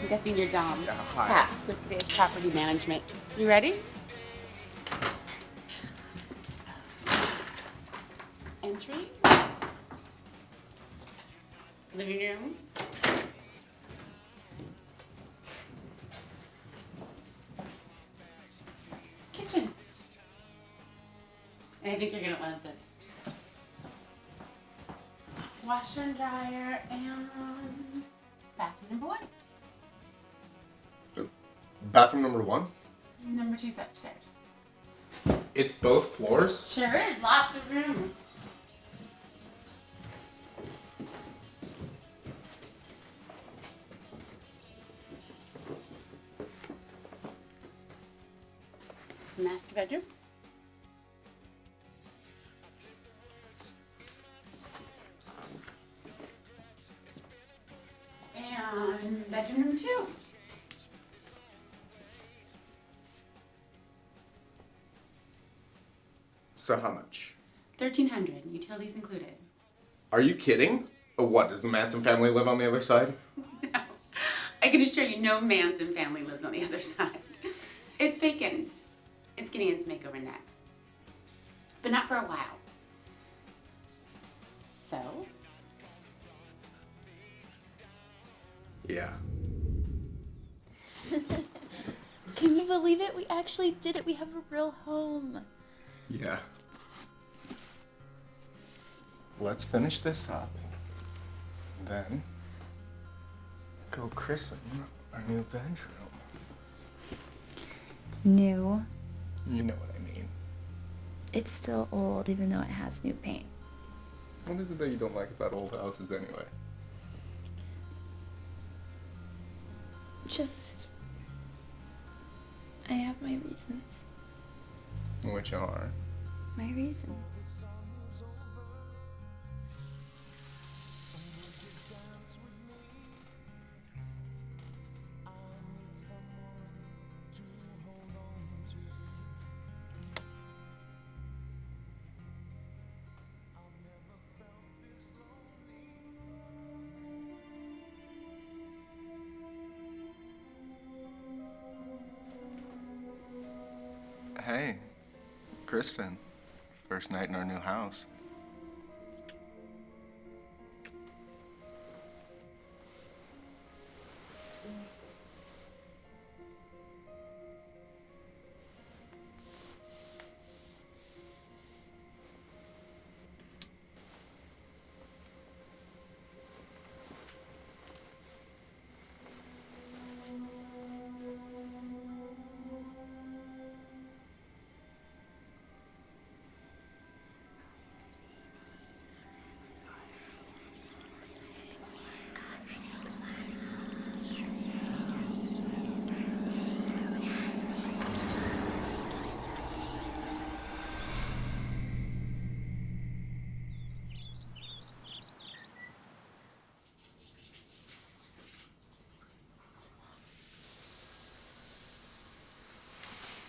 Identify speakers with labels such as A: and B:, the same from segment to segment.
A: guessing you're Dom.
B: Yeah, hi.
A: Pat, with this property management. You ready? Entry. Living room. Kitchen. And I think you're gonna love this. Washer and dryer and bathroom number 1.
B: Bathroom number 1?
A: Number 2's upstairs.
B: It's both floors?
A: Sure is. Lots of room. Master bedroom. And bedroom number 2.
B: So how much?
A: $1,300, utilities included.
B: Are you kidding? What, does the Manson family live on the other side?
A: No, I can assure you no Manson family lives on the other side. It's vacant. It's getting its makeover next. But not for a while. So?
B: Yeah.
C: Can you believe it? We actually did it. We have a real home.
B: Yeah. Let's finish this up. Then go christen our new bedroom.
C: New.
B: You know what I mean.
C: It's still old, even though it has new paint.
B: What is it that you don't like about old houses anyway?
C: Just... I have my reasons.
B: Which are?
C: My reasons.
B: Hey, Kristen. First night in our new house.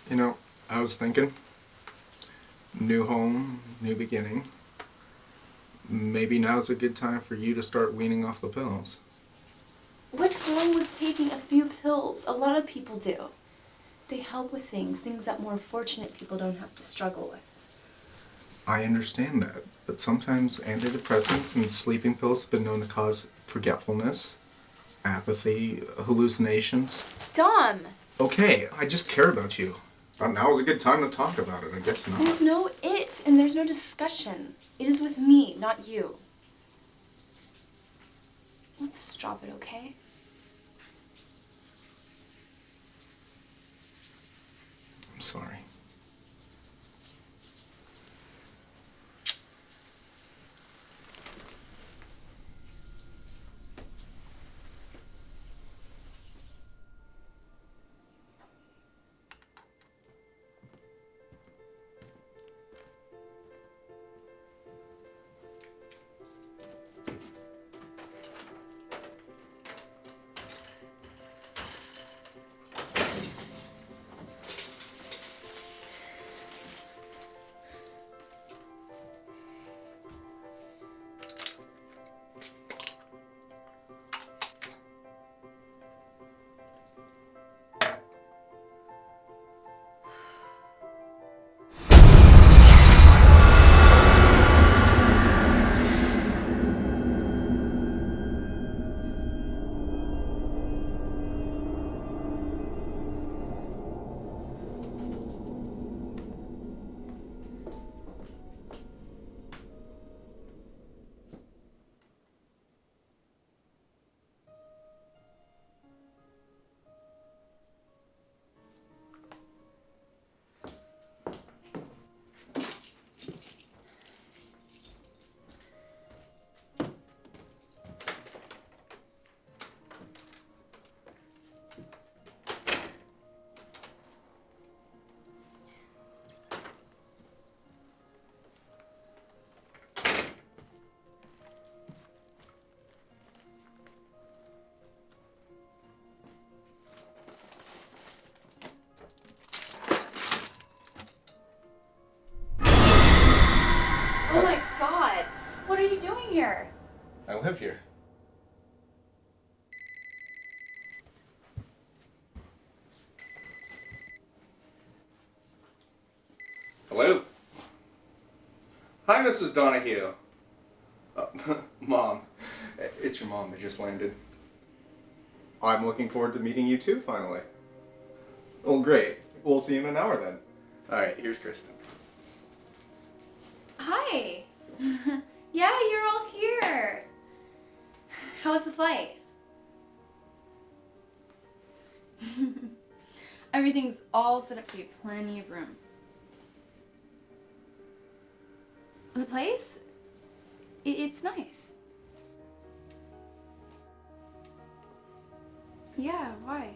B: You know, I was thinking, new home, new beginning. Maybe now's a good time for you to start weaning off the pills.
C: What's wrong with taking a few pills? A lot of people do. They help with things that more fortunate people don't have to struggle with.
B: I understand that, but sometimes antidepressants and sleeping pills have been known to cause forgetfulness, apathy, hallucinations.
C: Dom!
B: Okay, I just care about you. Thought now was a good time to talk about it. I guess not.
C: There's no it, and there's no discussion. It is with me, not you. Let's just drop it, okay?
B: I'm sorry.
C: here?
B: I live here. Hello? Hi, Mrs. Donahue. Mom. It's your mom that just landed. I'm looking forward to meeting you too, finally. Oh, great. We'll see you in an hour then. Alright, here's Kristen.
C: Hi. Yeah, you're all here. How was the flight? Everything's all set up for you. Plenty of room. The place? It's nice. Yeah, why?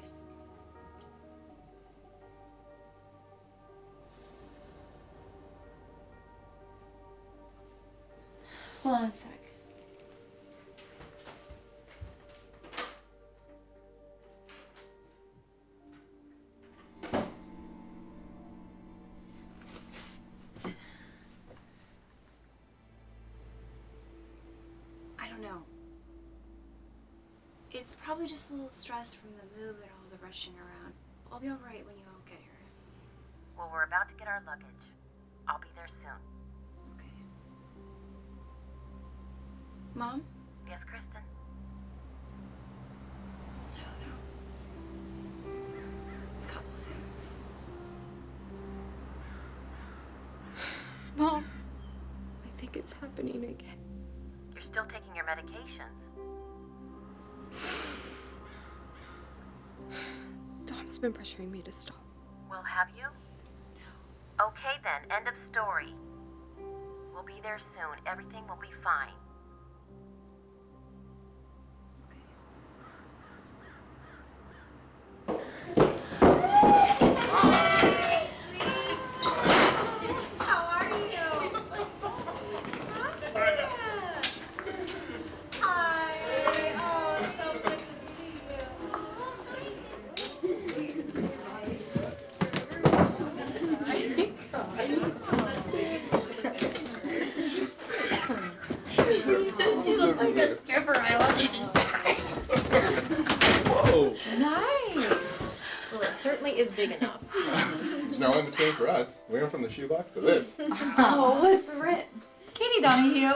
C: Hold on a sec. I don't know. It's probably just a little stress from the move and all the rushing around. I'll be alright when you all get here.
D: Well, we're about to get our luggage. I'll be there soon.
C: Okay. Mom?
D: Yes, Kristen?
C: I don't know. A couple things. Mom, I think it's happening again.
D: You're still taking your medications.
C: Dom's been pressuring me to stop.
D: Well, have you? No. Okay then, end of story. We'll be there soon. Everything will be fine.
B: Whoa!
E: Nice. Well, it certainly is big enough.
B: There's no in between for us. We went from the shoebox to this.
E: Oh, what's the rent?
F: Katie Donahue.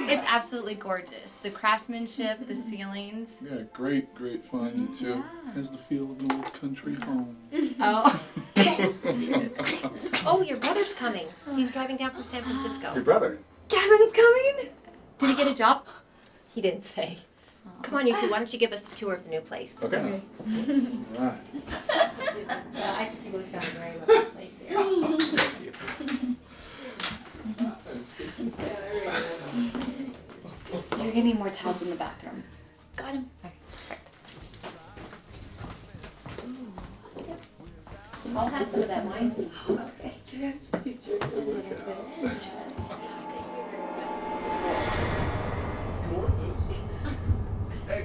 F: It's absolutely gorgeous. The craftsmanship, the ceilings.
G: Yeah, great find, you two. Has the feel of an old country home.
F: Oh.
E: Oh, your brother's coming. He's driving down from San Francisco.
B: Your brother.
E: Gavin's coming?
F: Did he get a job?
E: He didn't say. Come on, you two. Why don't you give us a tour of the new place?
B: Okay.
G: All right.
E: Yeah, I think we've got a very lovely place here.
B: Thank you.
F: You're gonna need more towels in the bathroom.
C: Got him.
E: I'll have some of that wine.
C: Okay. Do you guys picture?
B: Hey.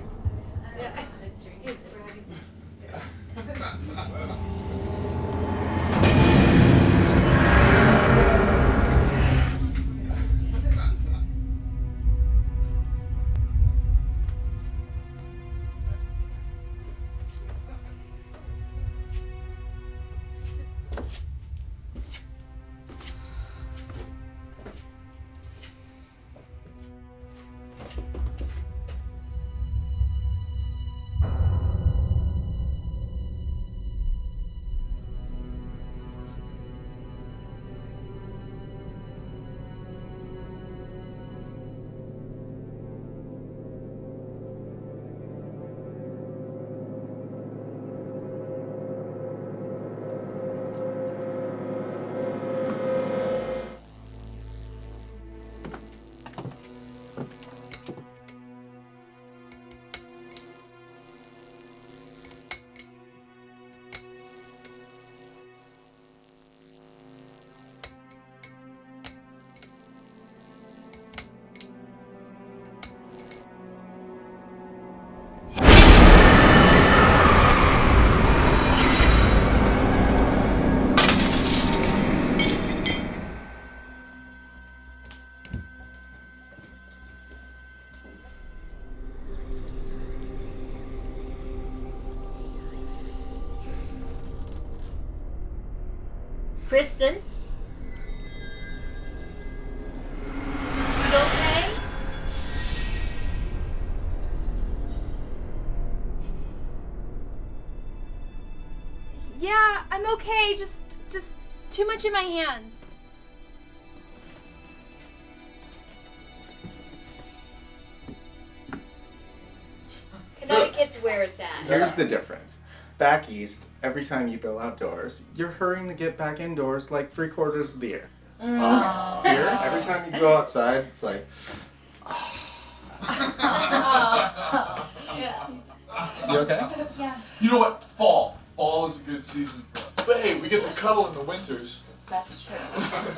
E: Kristen? You okay?
C: Yeah, I'm okay. Just too much in my hands.
E: Connecticut's where it's at.
B: Here's the difference. Back east, every time you go outdoors, you're hurrying to get back indoors like 3/4 of the year. Here, every time you go outside, it's like, you okay?
C: Yeah.
G: You know what? Fall. Fall is a good season for us. But hey, we get to cuddle in the winters.
F: That's true.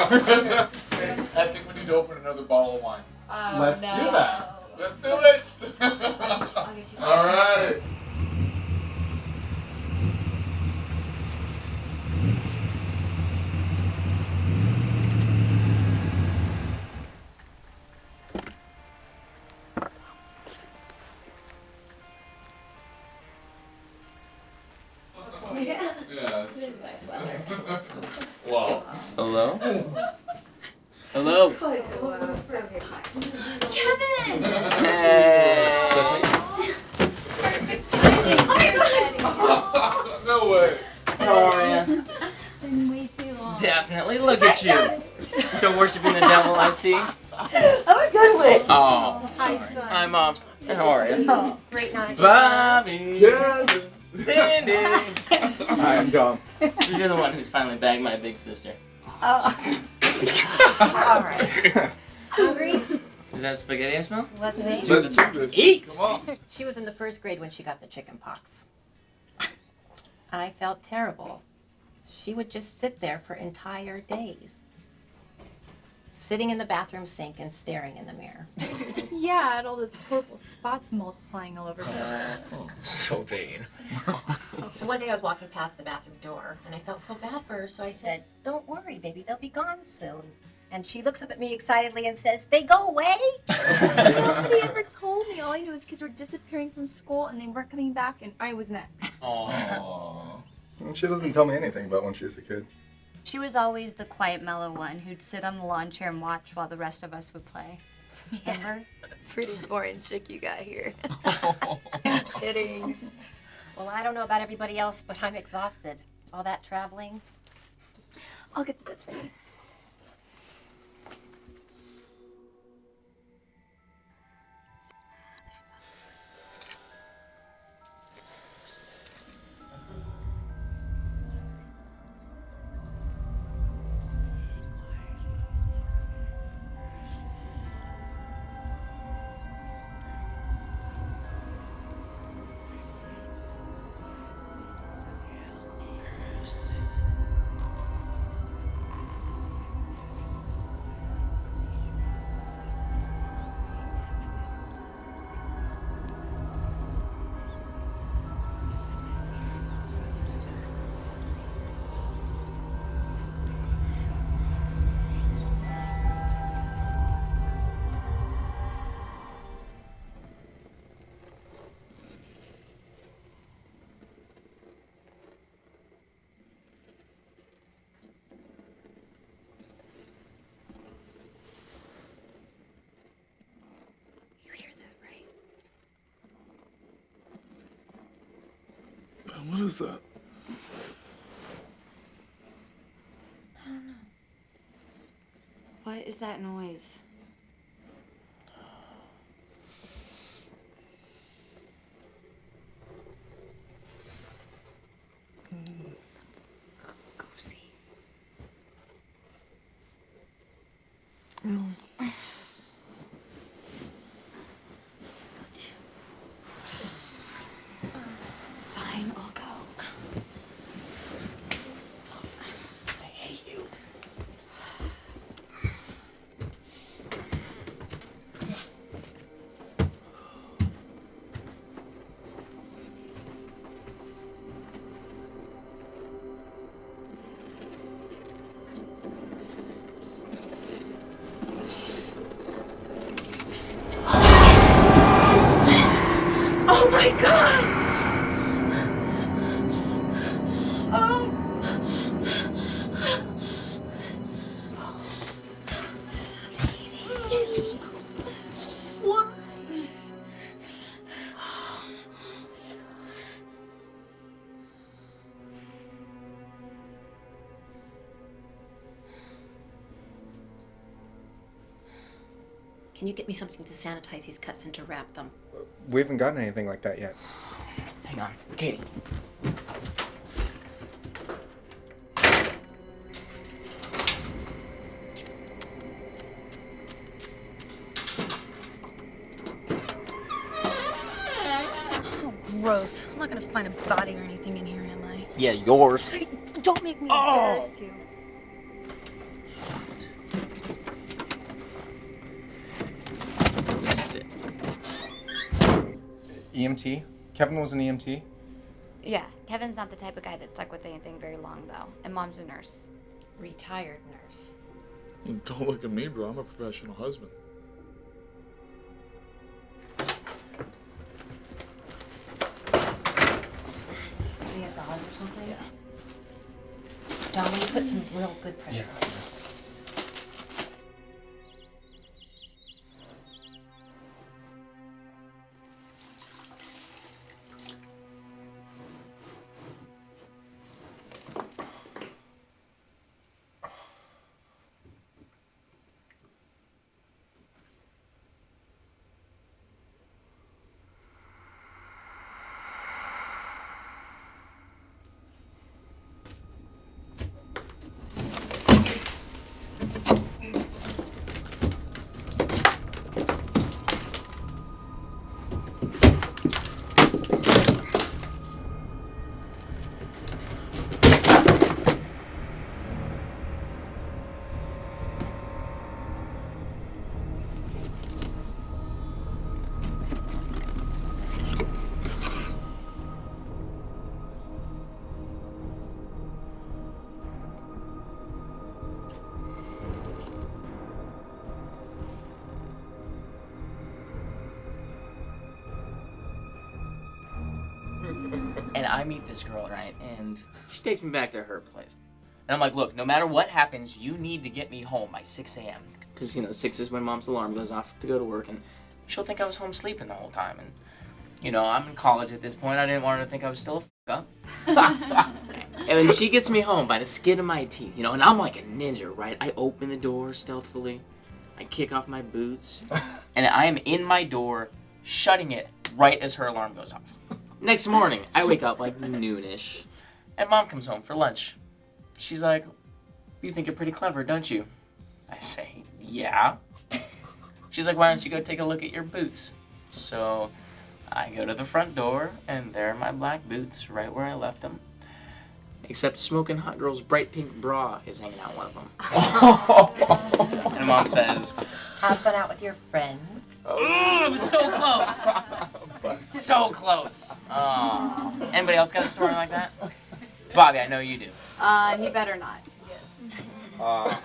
G: I think we need to open another bottle of wine.
B: Let's do that.
G: Let's do it!
F: I'll get you some.
G: All right. Yeah. Wow.
H: Hello? Hello?
C: Kevin!
H: Hey!
C: Perfect timing.
G: No way.
H: How are you?
C: Been way too long.
H: Definitely. Look at you. Still worshiping the devil, I see.
E: Oh, a good one.
H: Oh,
C: Hi, son.
H: hi, Mom. How are you?
E: Oh, great night.
H: Bobby.
B: Kevin!
H: Cindy.
B: I'm Dom.
H: So you're the one who's finally bagged my big sister.
E: Oh. All right. Hungry?
H: Is that spaghetti I smell?
E: Let's see.
G: Let's do this.
H: Eat.
G: Come on.
E: She was in the first grade when she got the chicken pox. I felt terrible. She would just sit there for entire days, sitting in the bathroom sink and staring in the mirror.
C: Yeah, I had all those horrible spots multiplying all over her.
H: So vain.
E: So one day I was walking past the bathroom door, and I felt so bad for her, so I said, "Don't worry, baby, they'll be gone soon." And she looks up at me excitedly and says, "They go away?"
C: Nobody ever told me. All I knew is kids were disappearing from school and they weren't coming back, and I was next.
H: Aww.
B: She doesn't tell me anything about when she was a kid.
F: She was always the quiet, mellow one who'd sit on the lawn chair and watch while the rest of us would play. Remember?
C: Pretty boring chick you got here.
E: I'm kidding. Well, I don't know about everybody else, but I'm exhausted. All that traveling.
C: I'll get the bits ready.
G: What is that?
F: What is that noise? Go see. Fine, I'll go.
H: I hate you.
E: Can you get me something to sanitize these cuts and to wrap them?
B: We haven't gotten anything like that yet.
H: Hang on, Katie.
F: Oh, gross. I'm not gonna find a body or anything in here, am I?
H: Yeah, yours.
F: Don't make me embarrassed you.
H: This is it.
B: EMT? Kevin was an EMT?
I: Yeah, Kevin's not the type of guy that's stuck with anything very long, though. And Mom's a nurse.
E: Retired nurse.
G: Don't look at me, bro. I'm a professional husband.
E: Do you have gauze or something? Yeah. Don, will you put some real good pressure on it?
H: And I meet this girl, right? And she takes me back to her place. And I'm like, look, no matter what happens, you need to get me home by 6 a.m. Because, 6 is when Mom's alarm goes off to go to work. And she'll think I was home sleeping the whole time. And, I'm in college at this point. I didn't want her to think I was still a up. And when she gets me home by the skin of my teeth, and I'm like a ninja, right? I open the door stealthily. I kick off my boots. And I am in my door, shutting it right as her alarm goes off. Next morning, I wake up like noonish, and Mom comes home for lunch. She's like, you think you're pretty clever, don't you? I say, yeah. She's like, why don't you go take a look at your boots? So I go to the front door, and there are my black boots right where I left them. Except Smoking Hot Girl's bright pink bra is hanging out one of them. And Mom says,
E: Have fun out with your friends.
H: oh, it was so close. So close. Oh. Anybody else got a story like that? Bobby, I know you do.
I: He better not.
H: Oh.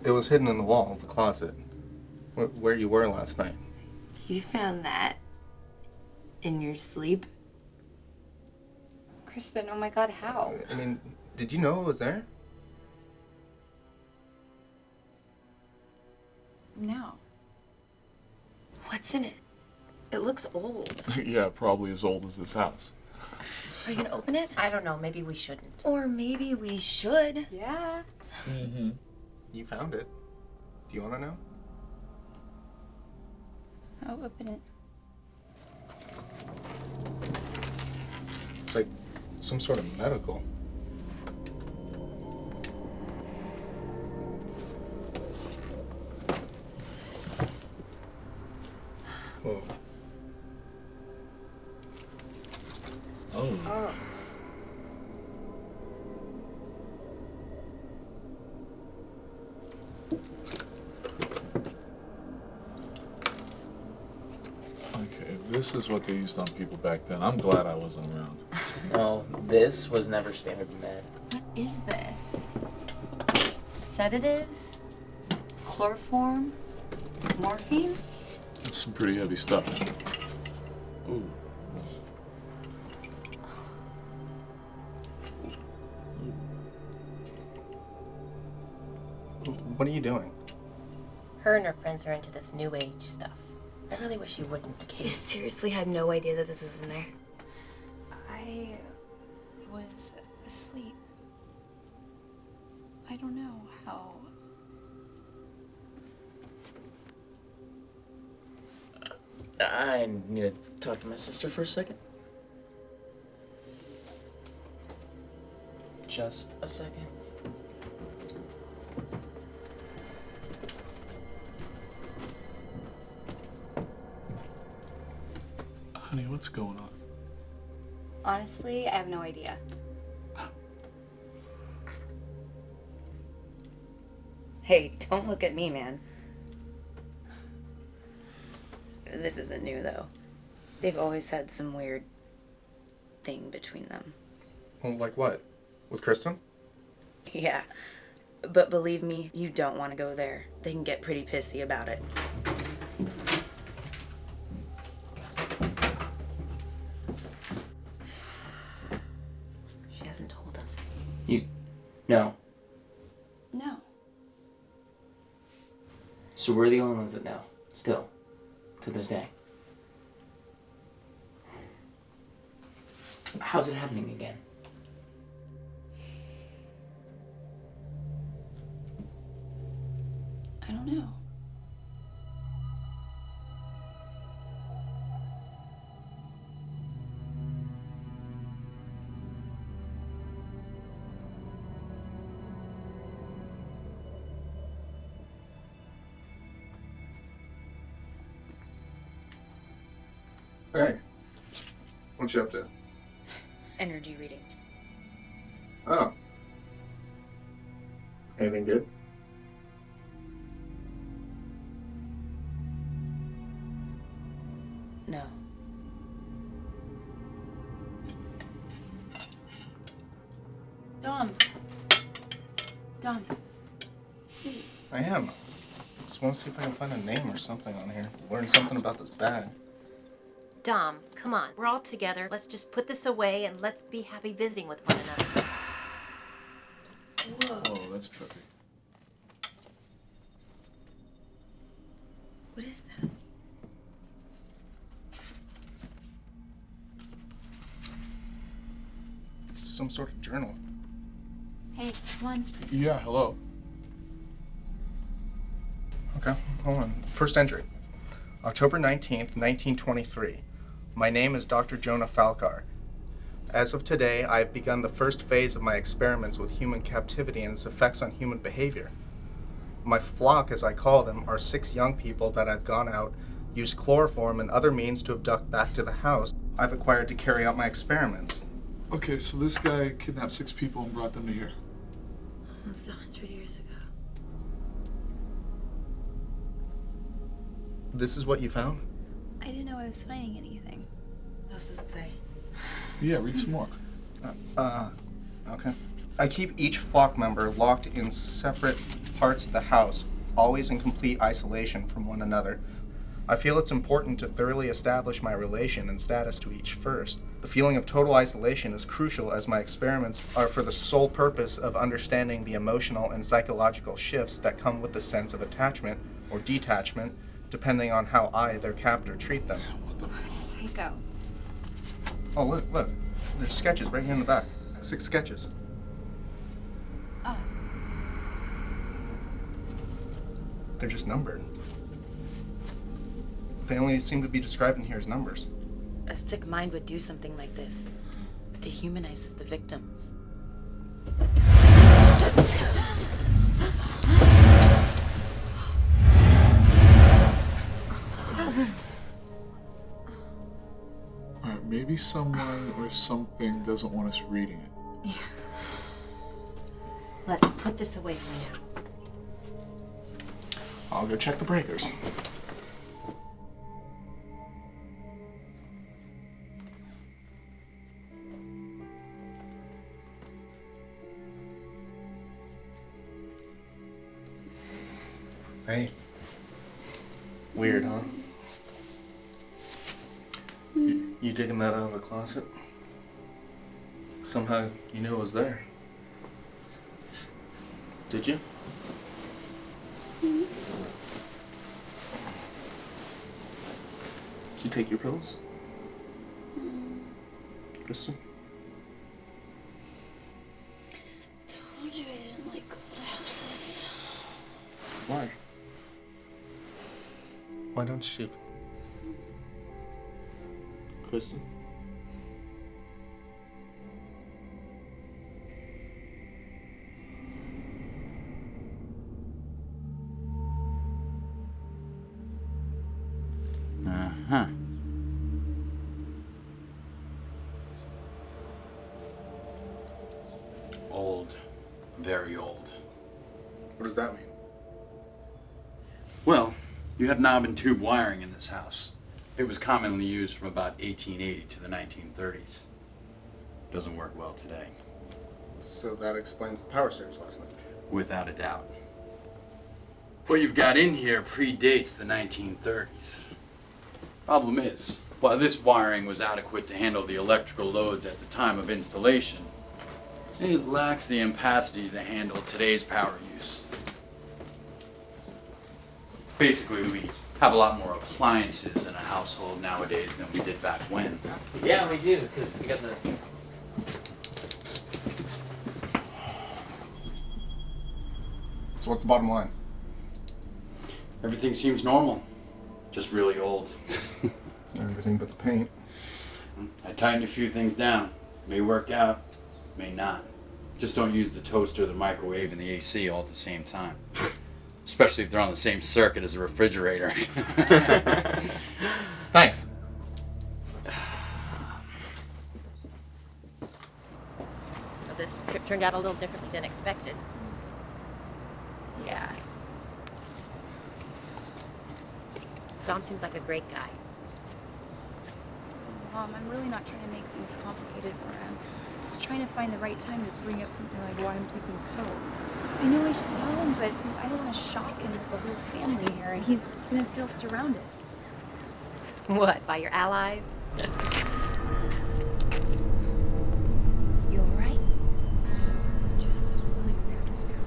B: It was hidden in the wall of the closet, where you were last night.
E: You found that in your sleep?
I: Kristen, oh my god, how?
B: I mean, did you know it was there?
I: No.
E: What's in it? It looks old.
G: Yeah, probably as old as this house.
E: Are you gonna open it? I don't know. Maybe we shouldn't. Or maybe we should.
I: Yeah.
G: Mm-hmm.
B: You found it. Do you want to know?
I: I'll open it.
B: It's like some sort of medical. Whoa.
G: Oh.
I: Oh.
G: Okay, if this is what they used on people back then, I'm glad I wasn't around.
H: No, this was never standard med.
I: What is this? Sedatives? Chloroform? Morphine?
G: It's some pretty heavy stuff. Ooh.
B: What are you doing?
E: Her and her friends are into this new age stuff. I really wish you wouldn't, Kate.
C: You seriously had no idea that this was in there?
I: I was asleep. I don't know how.
H: I need to talk to my sister for a second. Just a second.
G: Honey, what's going on?
I: Honestly, I have no idea.
J: Hey, don't look at me, man. This isn't new, though. They've always had some weird thing between them.
B: Well, like what? With Kristen?
J: Yeah. But believe me, you don't want to go there. They can get pretty pissy about it. She hasn't told him.
H: No.
I: No.
H: So we're the only ones that know. Still. To this day. How's it happening again?
I: I don't know.
B: Hey. What you up to?
J: Energy reading.
B: Oh. Anything good?
J: No.
C: Dom.
B: I am. Just want to see if I can find a name or something on here. Learn something about this bag.
E: Dom, come on. We're all together. Let's just put this away and let's be happy visiting with one another.
G: Whoa, that's trippy.
J: What is that?
B: It's some sort of journal.
I: Hey, come on.
G: Yeah, hello.
B: Okay, hold on. First entry. October 19th, 1923. My name is Dr. Jonah Falkar. As of today, I have begun the first phase of my experiments with human captivity and its effects on human behavior. My flock, as I call them, are 6 young people that I've gone out, used chloroform and other means to abduct back to the house I've acquired to carry out my experiments.
G: Okay, so this guy kidnapped 6 people and brought them to here.
J: Almost 100 years ago.
B: This is what you found?
I: I didn't know I was finding anything.
J: What else does it say?
G: Yeah, read some more.
B: Okay. I keep each flock member locked in separate parts of the house, always in complete isolation from one another. I feel it's important to thoroughly establish my relation and status to each first. The feeling of total isolation is crucial as my experiments are for the sole purpose of understanding the emotional and psychological shifts that come with the sense of attachment or detachment, depending on how I, their captor, treat them.
I: Psycho.
B: Oh, look. There's sketches right here in the back. 6 sketches.
I: Oh.
B: They're just numbered. They only seem to be described in here as numbers.
J: A sick mind would do something like this. It dehumanizes the victims.
G: Alright, maybe someone or something doesn't want us reading it.
E: Yeah. Let's put this away for now.
B: I'll go check the breakers. Hey. Weird, huh? You digging that out of the closet? Somehow you knew it was there. Did you? Did you take your pills? Kristen?
C: Told you I didn't like cold
B: Why don't you?
K: Kristen?
L: Uh-huh. Old. Very old.
B: What does that mean?
L: Well, you have knob and tube wiring in this house. It was commonly used from about 1880 to the 1930s. Doesn't work well today.
B: So that explains the power surge last night.
L: Without a doubt. What you've got in here predates the 1930s. Problem is, while this wiring was adequate to handle the electrical loads at the time of installation, it lacks the capacity to handle today's power use. Basically, we have a lot more appliances in a household nowadays than we did back when.
H: Yeah, we do, because we got the...
B: So what's the bottom line?
L: Everything seems normal, just really old.
B: Everything but the paint.
L: I tightened a few things down. May work out, may not. Just don't use the toaster, the microwave, and the AC all at the same time. Especially if they're on the same circuit as the refrigerator.
B: Thanks.
E: So this trip turned out a little differently than expected. Yeah. Dom seems like a great guy.
C: Mom, I'm really not trying to make things complicated for him. Just trying to find the right time to bring up something like why I'm taking pills. I know I should tell him, but I don't want to shock him with the whole family here, and he's gonna feel surrounded.
E: What, by your allies? You alright?
C: Just really weird right now.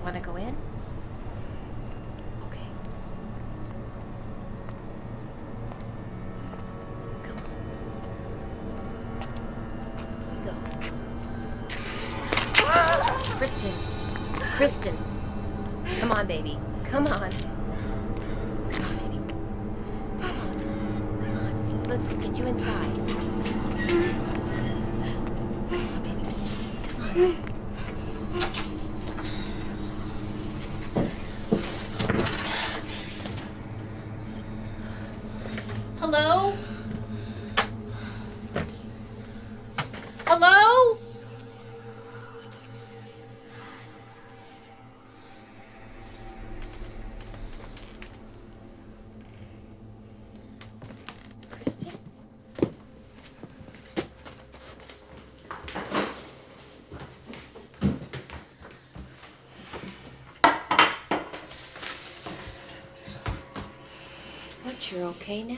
E: Wanna go in? Okay. Come on. Here we go. Kristen. Kristen. Come on, baby. Come on. Come on, baby. Come on. Come on. Let's just get you inside. Come on, baby. Come on. Hello? Hello? Kristen? What, you're okay now?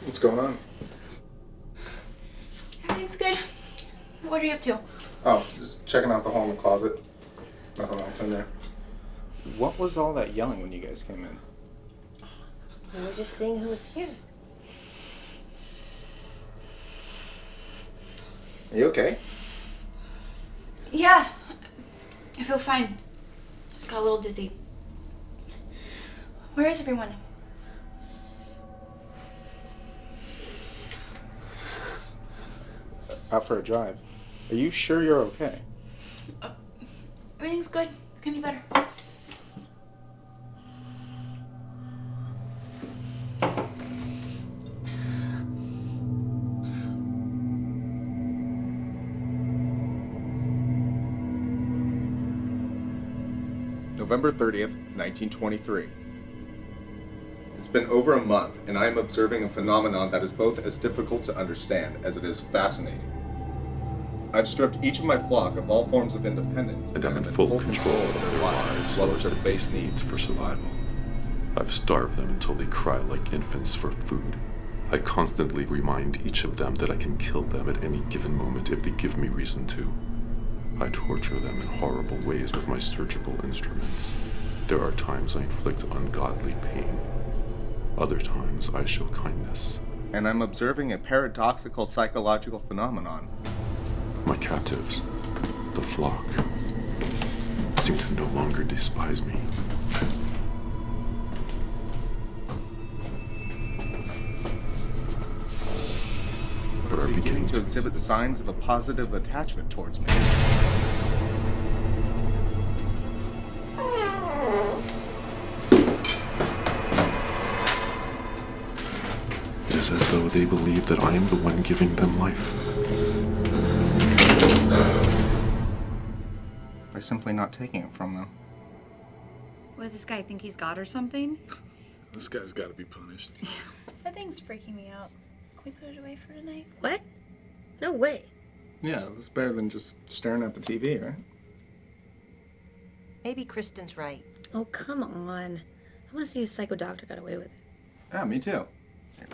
B: What's going on?
C: Everything's good. What are you up to?
B: Oh, just checking out the hole in the closet. Nothing else in there. What was all that yelling when you guys came in?
E: We were just seeing who was here.
B: Are you okay?
C: Yeah, I feel fine. Just got a little dizzy. Where is everyone?
B: Out for a drive. Are you sure you're okay?
C: Everything's good. Can be better.
B: November 30th, 1923. It's been over a month, and I am observing a phenomenon that is both as difficult to understand as it is fascinating. I've stripped each of my flock of all forms of independence
M: and I'm in full control of their lives
B: as well as their base needs
M: for survival. I've starved them until they cry like infants for food. I constantly remind each of them that I can kill them at any given moment if they give me reason to. I torture them in horrible ways with my surgical instruments. There are times I inflict ungodly pain. Other times I show kindness.
B: and I'm observing a paradoxical psychological phenomenon.
M: My captives, the flock, seem to no longer despise me. But are beginning
B: To exhibit signs of a positive attachment towards me.
M: It is as though they believe that I am the one giving them life.
B: By simply not taking it from them.
F: What does this guy think he's God or something?
G: This guy's got to be punished.
C: That thing's freaking me out. Can we put it away for tonight?
J: What? No way.
B: Yeah, that's better than just staring at the TV, right?
E: Maybe Kristen's right.
J: Oh, come on. I want to see if Psycho Doctor got away with it.
B: Yeah, me too. Here,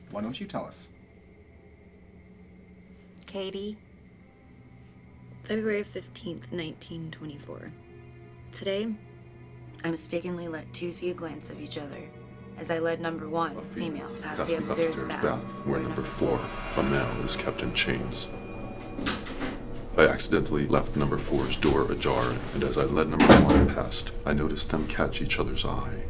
B: why don't you tell us?
E: Katie,
J: February 15th, 1924. Today, I mistakenly let two see a glance of each other as I led number one, female, past the upstairs bath,
M: where number 4, a male, is kept in chains. I accidentally left number 4's door ajar, and as I led number 1 past, I noticed them catch each other's eye.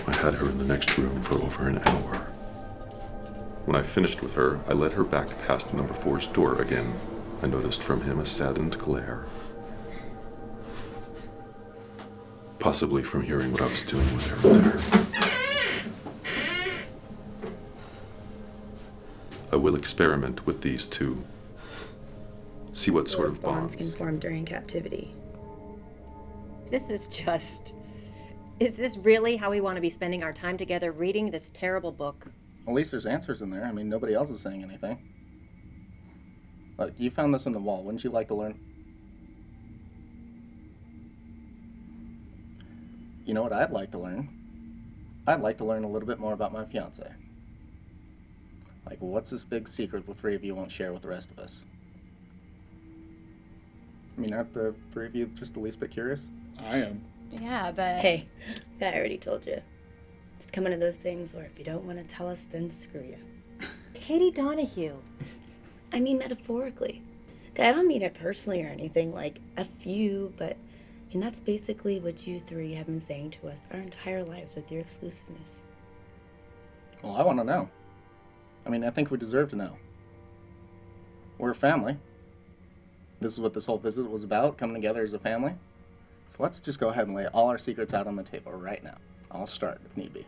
M: I had her in the next room for over an hour. When I finished with her, I led her back past number 4's door again. I noticed from him a saddened glare. Possibly from hearing what I was doing with her there. I will experiment with these two. See what sort of bonds
J: can form during captivity.
E: this is just... Is this really how we want to be spending our time together reading this terrible book?
B: At least there's answers in there. I mean, nobody else is saying anything. Look, you found this in the wall. Wouldn't you like to learn? You know what I'd like to learn? I'd like to learn a little bit more about my fiance. Like, what's this big secret the three of you won't share with the rest of us? I mean, aren't the three of you just the least bit curious?
G: I am.
F: Yeah, but...
J: Hey, I already told you. It's come one of those things where if you don't want to tell us, then screw you.
E: Katie Donahue.
J: I mean metaphorically. I don't mean it personally or anything, like, F you, but I mean, that's basically what you three have been saying to us our entire lives with your exclusiveness.
B: Well, I want to know. I mean, I think we deserve to know. We're a family. This is what this whole visit was about, coming together as a family. So let's just go ahead and lay all our secrets out on the table right now. I'll start if need be.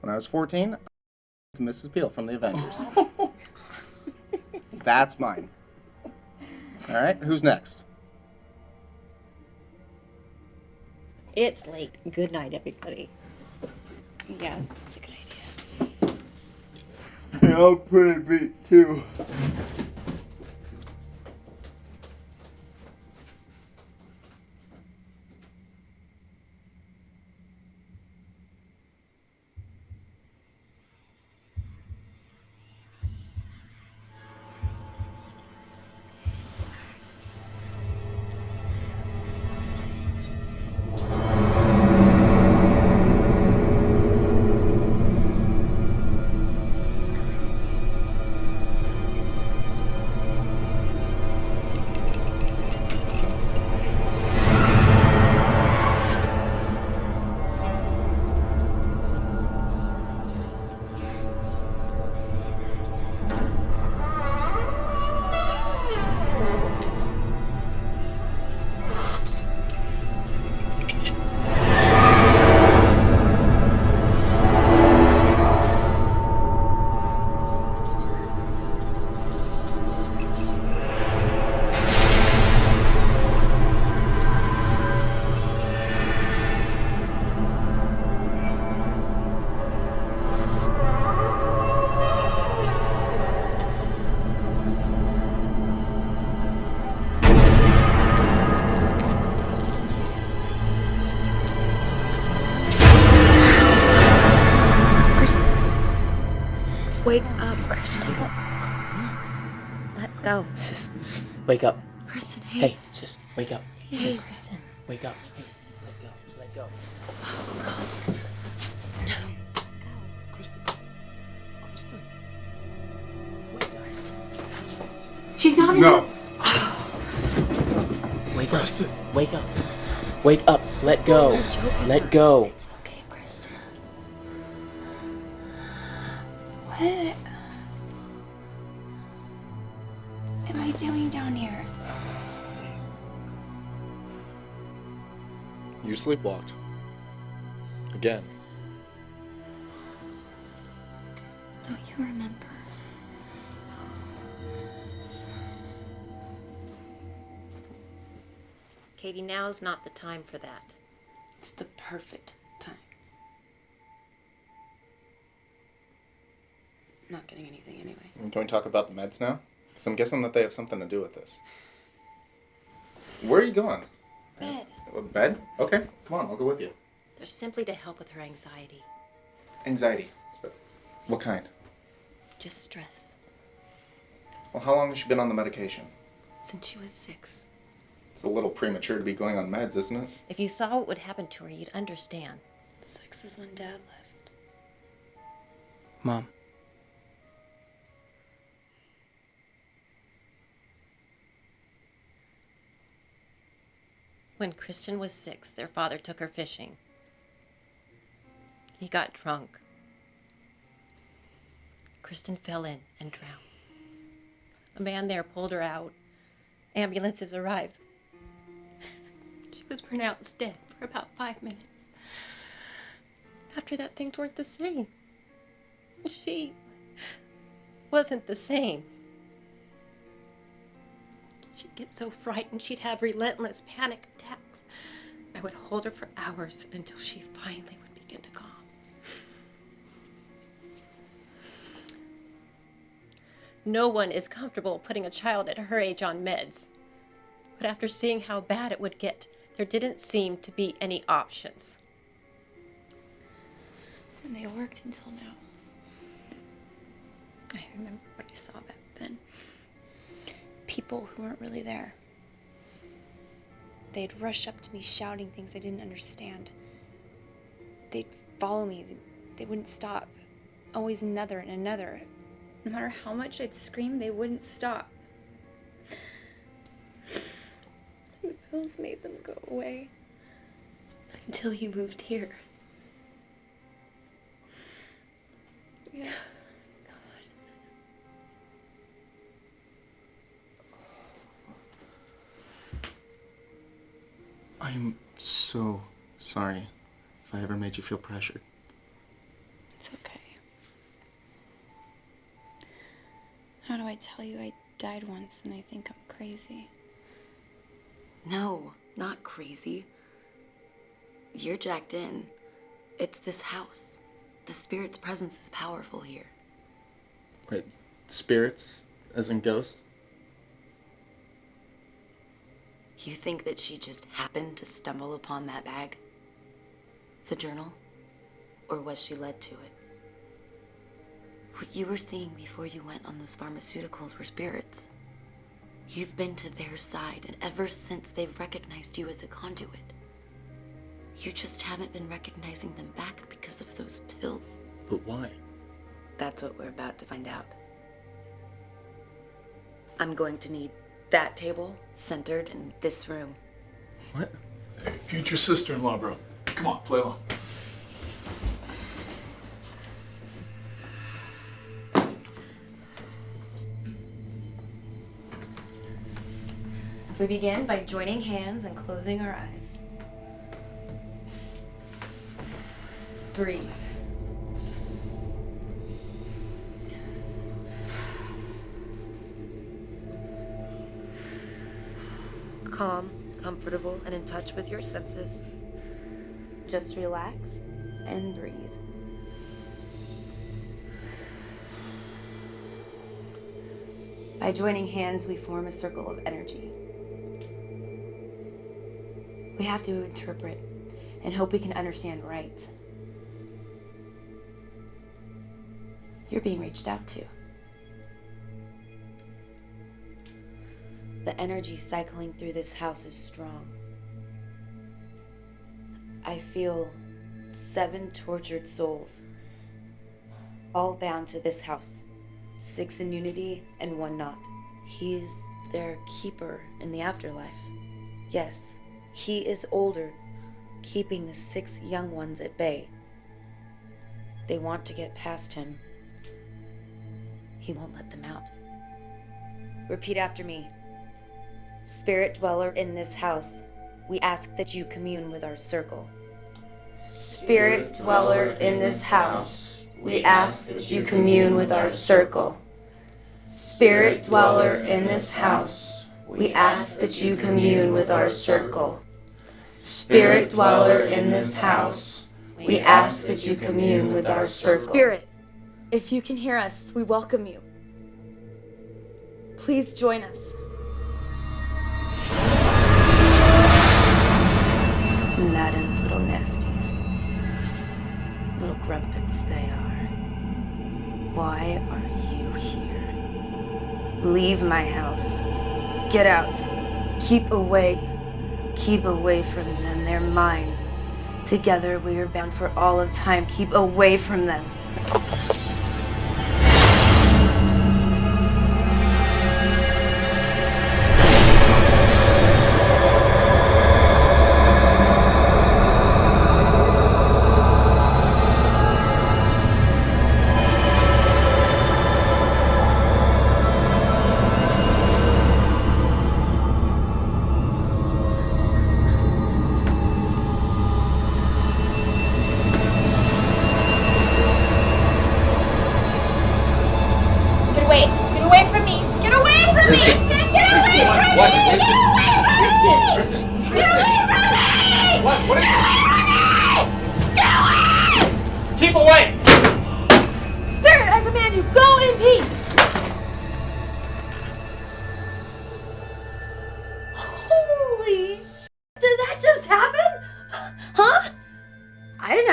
B: When I was 14, I to Mrs. Peel from the Avengers. That's mine. All right, who's next?
E: It's late. Good night, everybody.
J: Yeah, that's a good idea.
B: Yeah, I'm pretty beat too.
J: Wake up, Kristen. Let go.
H: Sis, wake up.
J: Kristen, hey.
H: Hey, sis, wake up.
J: Hey,
H: Sis,
J: Kristen.
H: wake up. Hey, let go.
J: Oh, God. No.
G: Kristen. Kristen.
A: She's not in
B: No.
H: Wake up.
G: Kristen.
H: Wake up. Wake up. Let go. Let go.
J: It's okay, Kristen.
C: What am I doing down here?
G: You sleepwalked. Again.
C: Don't you remember?
E: Katie, now's not the time for that.
J: It's the perfect time. Not getting anything anyway.
B: Can we talk about the meds now? Because I'm guessing that they have something to do with this. Where are you going?
C: Bed.
B: Bed? Okay, come on, I'll go with you.
E: They're simply to help with her anxiety.
B: Anxiety. What kind?
E: Just stress.
B: Well, how long has she been on the medication?
E: Since she was 6.
B: It's a little premature to be going on meds, isn't it?
E: If you saw what would happen to her, you'd understand.
J: 6 is when Dad left.
H: Mom.
E: When Kristen was 6, their father took her fishing. He got drunk. Kristen fell in and drowned. A man there pulled her out. Ambulances arrived. She was pronounced dead for about 5 minutes. After that, things weren't the same. She wasn't the same. She'd get so frightened she'd have relentless panic attacks. I would hold her for hours until she finally would begin to calm. No one is comfortable putting a child at her age on meds. But after seeing how bad it would get, there didn't seem to be any options.
C: And they worked until now. I remember what I saw back then. People who weren't really there. They'd rush up to me shouting things I didn't understand. They'd follow me. They wouldn't stop. Always another and another. No matter how much I'd scream, they wouldn't stop. The pills made them go away.
J: Until you moved here.
C: Yeah.
B: I'm so sorry if I ever made you feel pressured.
C: It's okay. How do I tell you I died once and I think I'm crazy?
J: No, not crazy. You're jacked in. It's this house. The spirit's presence is powerful here.
B: Wait, spirits, as in ghosts?
J: You think that she just happened to stumble upon that bag? The journal? Or was she led to it? What you were seeing before you went on those pharmaceuticals were spirits. You've been to their side, and ever since they've recognized you as a conduit. You just haven't been recognizing them back because of those pills.
B: But why?
J: That's what we're about to find out. I'm going to need that table centered in this room.
B: What?
G: Hey, future sister-in-law, bro. Come on, play along.
E: We begin by joining hands and closing our eyes. Breathe.
J: Calm, comfortable, and in touch with your senses. Just relax and breathe. By joining hands, we form a circle of energy. We have to interpret and hope we can understand right. You're being reached out to. The energy cycling through this house is strong. I feel 7 tortured souls, all bound to this house. 6 in unity and 1 not. He's their keeper in the afterlife. Yes, he is older, keeping the 6 young ones at bay. They want to get past him. He won't let them out. Repeat after me. Spirit dweller in this house, we ask that you commune with our circle. Spirit dweller in this house, we ask that you commune with our circle. Spirit dweller in this house, we ask that you commune with our circle. Spirit dweller in this house, we ask that you commune with our circle. Spirit, if you can hear us, we welcome you. Please join us. Maddened little nasties. Little grumpets they are. Why are you here? Leave my house. Get out. Keep away. Keep away from them. They're mine. Together we are bound for all of time. Keep away from them.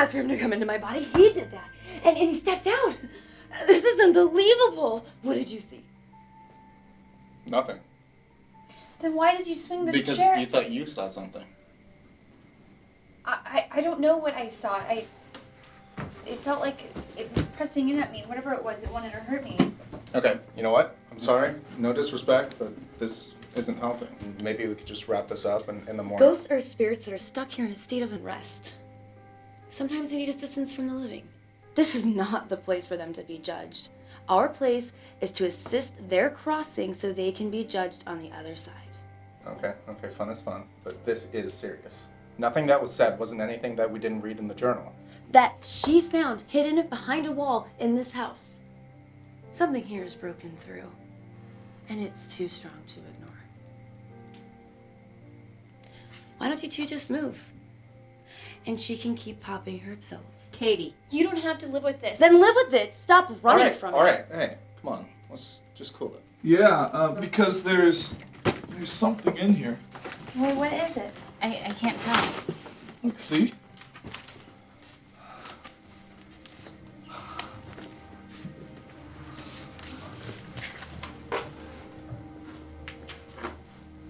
J: For him to come into my body. He did that. And he stepped out. This is unbelievable. What did you see?
B: Nothing.
C: Then why did you swing the chair?
B: Because you thought you saw something.
C: I don't know what I saw. It felt like it was pressing in at me. Whatever it was, it wanted to hurt me.
B: Okay, you know what? I'm sorry. No disrespect, but this isn't helping. Maybe we could just wrap this up in the morning.
J: Ghosts are spirits that are stuck here in a state of unrest. Sometimes they need assistance from the living. This is not the place for them to be judged. Our place is to assist their crossing so they can be judged on the other side.
B: Okay, fun is fun, but this is serious. Nothing that was said wasn't anything that we didn't read in the journal.
J: That she found hidden behind a wall in this house. Something here is broken through, and it's too strong to ignore. Why don't you two just move? And she can keep popping her pills. Katie.
C: You don't have to live with this.
J: Then live with it. Stop running from it.
B: All right, hey, come on. Let's just cool it.
G: Yeah, because there's something in here.
C: Well, what is it?
F: I can't tell.
G: Look, see?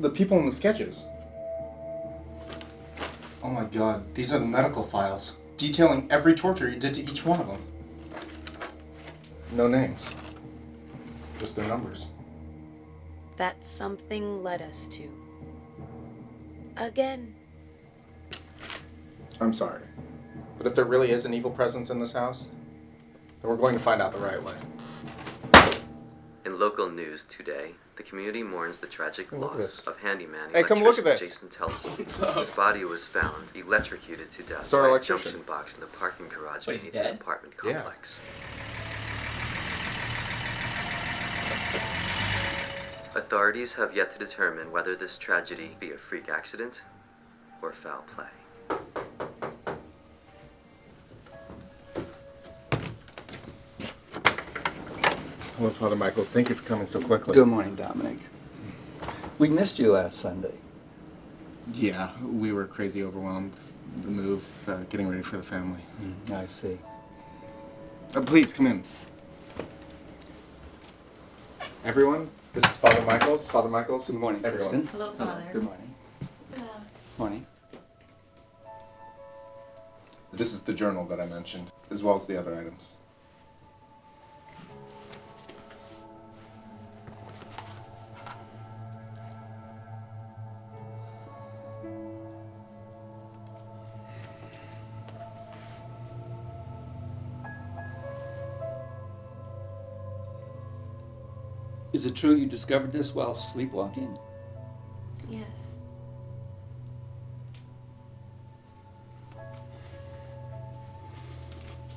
B: The people in the sketches. Oh my god, these are the medical files, detailing every torture you did to each one of them. No names, just their numbers.
J: That something led us to. Again.
B: I'm sorry, but if there really is an evil presence in this house, then we're going to find out the right way.
K: In local news today, the community mourns the tragic loss of handyman
B: Hey, come look at
K: electrician
B: this.
K: Jason Telson, whose body was found electrocuted to death
B: So our
K: by a
B: electrician.
K: junction box in the parking garage
H: But he's
K: beneath his
H: dead?
K: apartment
B: Yeah.
K: complex. Authorities have yet to determine whether this tragedy be a freak accident or foul play.
B: Hello, Father Michaels. Thank you for coming so quickly.
N: Good morning, Dominic. We missed you last Sunday.
B: Yeah, we were crazy overwhelmed. The move, getting ready for the family.
N: I see.
B: Please, come in. Everyone, this is Father Michaels. Father Michaels.
N: Good morning,
B: everyone.
N: Kristen.
E: Hello, Father.
N: Good morning. Morning.
B: This is the journal that I mentioned, as well as the other items.
N: Is it true you discovered this while sleepwalking?
J: Yes.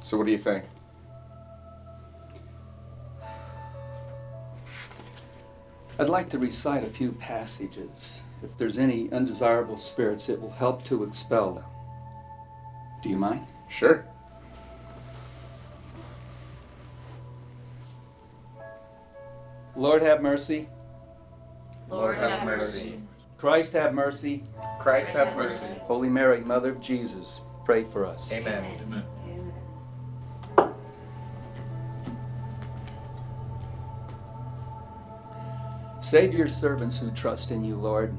B: So what do you think?
N: I'd like to recite a few passages. If there's any undesirable spirits, it will help to expel them. Do you mind?
B: Sure.
N: Lord have mercy.
B: Lord have mercy.
N: Christ have mercy.
B: Christ have mercy.
N: Holy Mary, Mother of Jesus, pray for us.
B: Amen. Amen.
N: Save your servants who trust in you, Lord.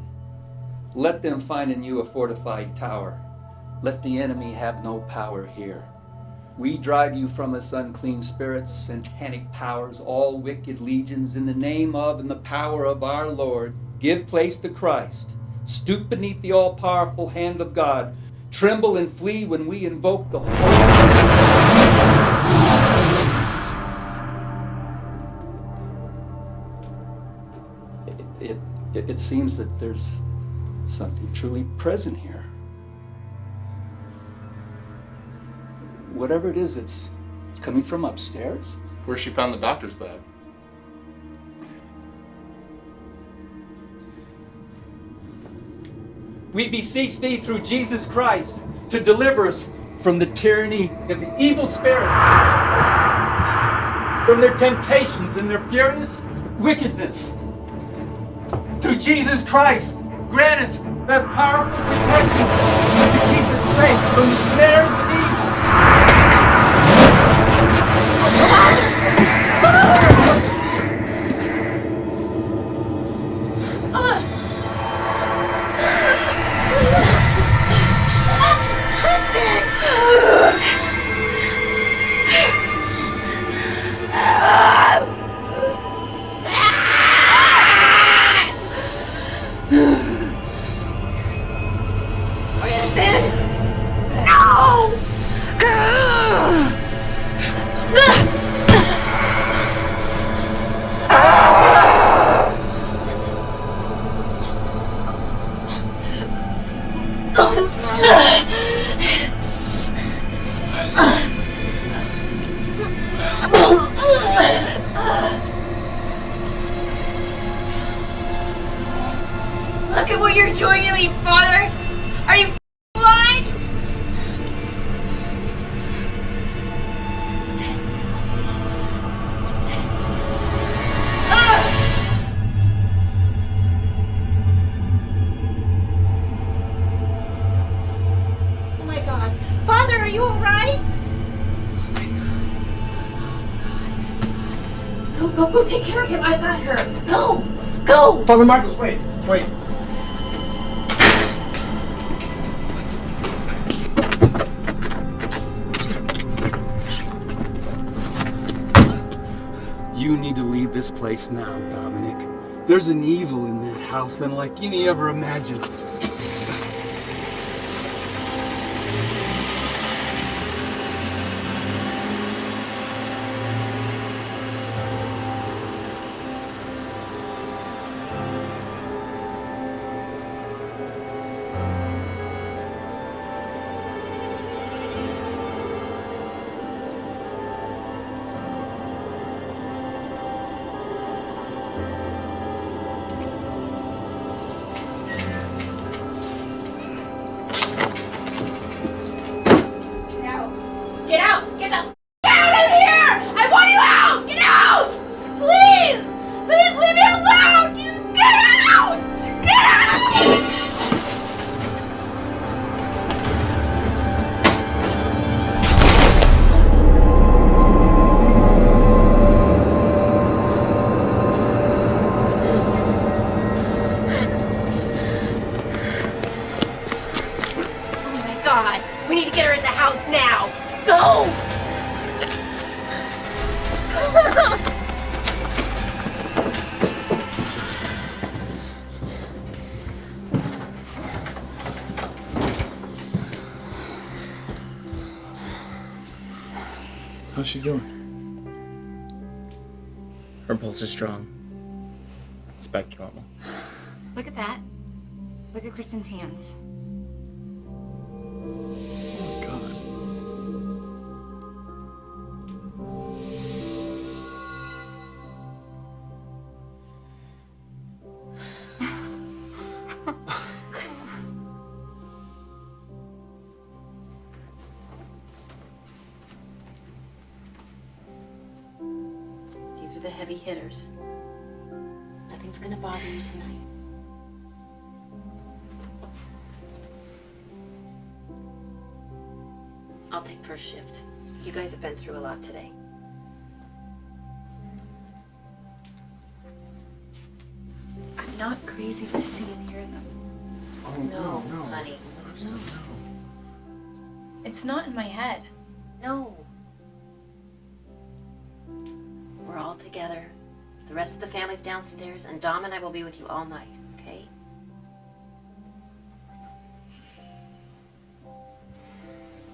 N: Let them find in you a fortified tower. Let the enemy have no power here. We drive you from us, unclean spirits, satanic powers, all wicked legions, in the name of and the power of our Lord. Give place to Christ. Stoop beneath the all-powerful hand of God. Tremble and flee when we invoke the It seems that there's something truly present here. Whatever it is, it's coming from upstairs.
B: Where she found the doctor's bag.
N: We beseech thee through Jesus Christ to deliver us from the tyranny of the evil spirits, from their temptations and their furious wickedness. Through Jesus Christ, grant us that powerful protection to keep us safe from the snares of evil.
O: Look at what you're doing to me, Father! Are you blind?
E: Oh my God. Father, are you alright? Go take care of him. I've got her. Go!
B: Father Michaels, wait.
P: You need to leave this place now, Dominic. There's an evil in that house unlike any ever imagined.
G: How's she doing?
H: Her pulse is strong. It's back to normal.
I: Look at that. Look at Kristen's hands.
G: Oh my God.
J: These are the heavy hitters. Nothing's gonna bother you tonight. I'll take first shift. You guys have been through a lot today.
C: I'm not crazy to see and hear them.
B: Oh,
J: No,
B: no.
J: honey.
B: Kristen, no.
C: It's not in my head.
J: No. We're all together. The rest of the family's downstairs, and Dom and I will be with you all night, okay?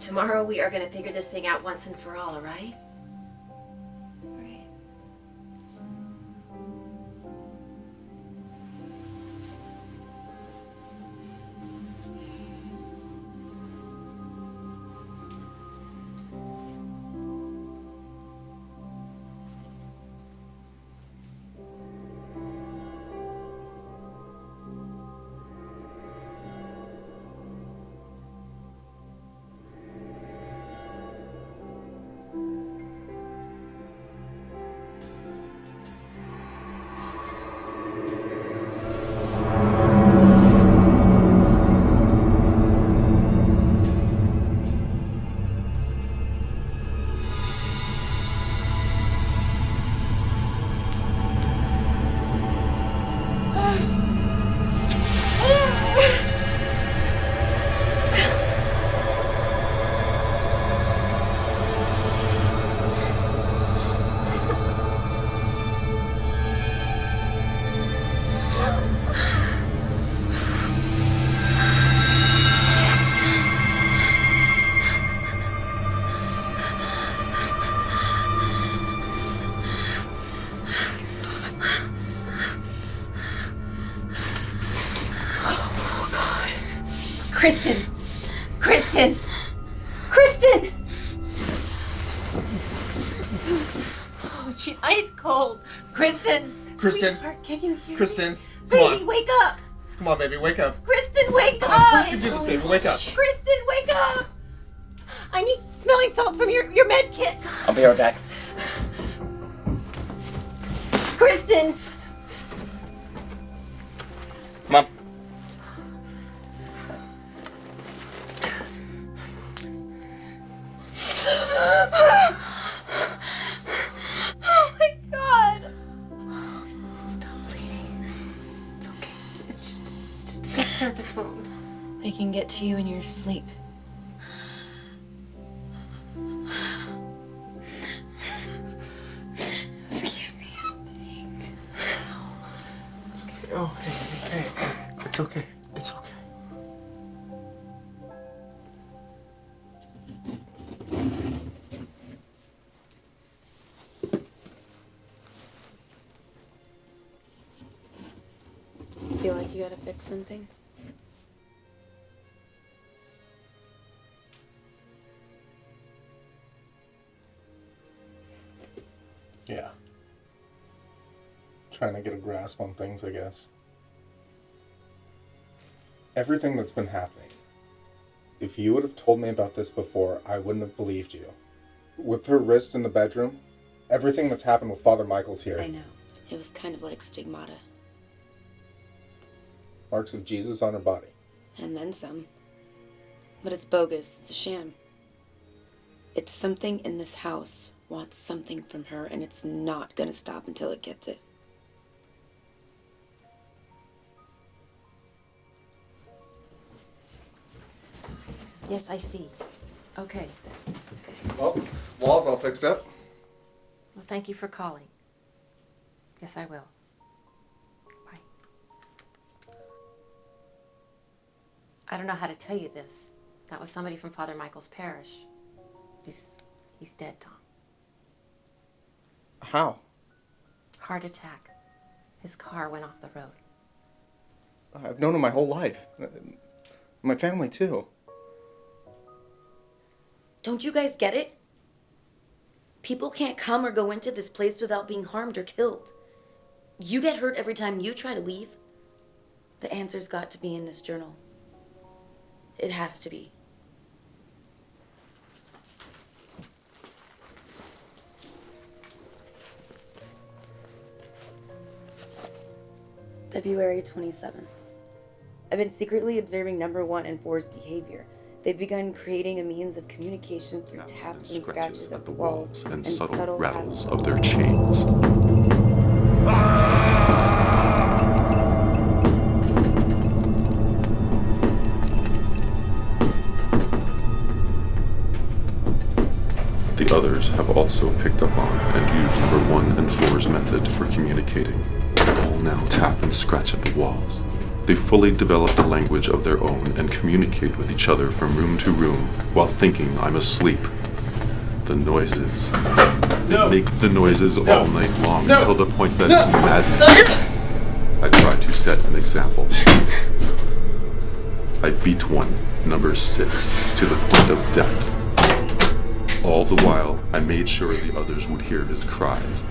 J: Tomorrow we are gonna figure this thing out once and for all right?
C: Right.
J: Kristen! Kristen! Kristen! Oh, she's ice cold. Kristen!
B: Kristen!
J: Sweetheart, can you hear
B: Kristen,
J: me?
B: come
J: Baby,
B: on.
J: wake up!
B: Come on, baby, wake up.
J: Kristen, wake
B: You
J: up!
B: can do this, baby, wake up.
J: Kristen, wake up! I need smelling salts from your med kit.
H: I'll be right back.
J: Kristen!
H: Mom.
J: Oh my God! Stop bleeding. It's okay. It's just a good surface wound.
C: They can get to you in your sleep.
J: This can't be happening.
B: It's okay. Oh, hey. It's okay. It's okay.
J: Feel like you gotta fix something?
B: Yeah. Trying to get a grasp on things, I guess. Everything that's been happening. If you would have told me about this before, I wouldn't have believed you. With her wrist in the bedroom, everything that's happened with Father Michael's here.
J: I know. It was kind of like stigmata.
B: Marks of Jesus on her body.
J: And then some. But it's bogus. It's a sham. It's something in this house wants something from her, and it's not gonna stop until it gets it. Yes, I see. Okay.
B: Well, wall's all fixed up.
J: Well, thank you for calling. Yes, I will. Bye. I don't know how to tell you this. That was somebody from Father Michael's parish. He's dead, Tom.
B: How?
E: Heart attack. His car went off the road.
B: I've known him my whole life. My family, too.
J: Don't you guys get it? People can't come or go into this place without being harmed or killed. You get hurt every time you try to leave. The answer's got to be in this journal. It has to be. February 27th. I've been secretly observing number 1 and 4's behavior. They've begun creating a means of communication through taps and scratches at the walls
M: and subtle rattles of their chains. The others have also picked up on and used number 1 and 4's method for communicating. They all now tap and scratch at the walls. They fully developed a language of their own and communicate with each other from room to room while thinking I'm asleep. The noises. They make the noises all night long until the point that it's madness. I try to set an example. I beat one, number 6, to the point of death. All the while, I made sure the others would hear his cries.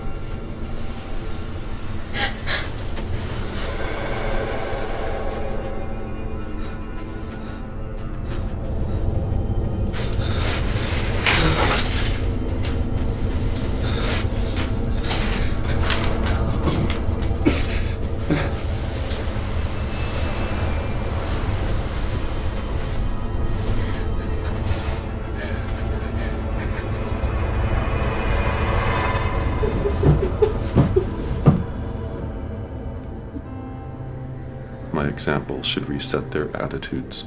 M: My example should reset their attitudes.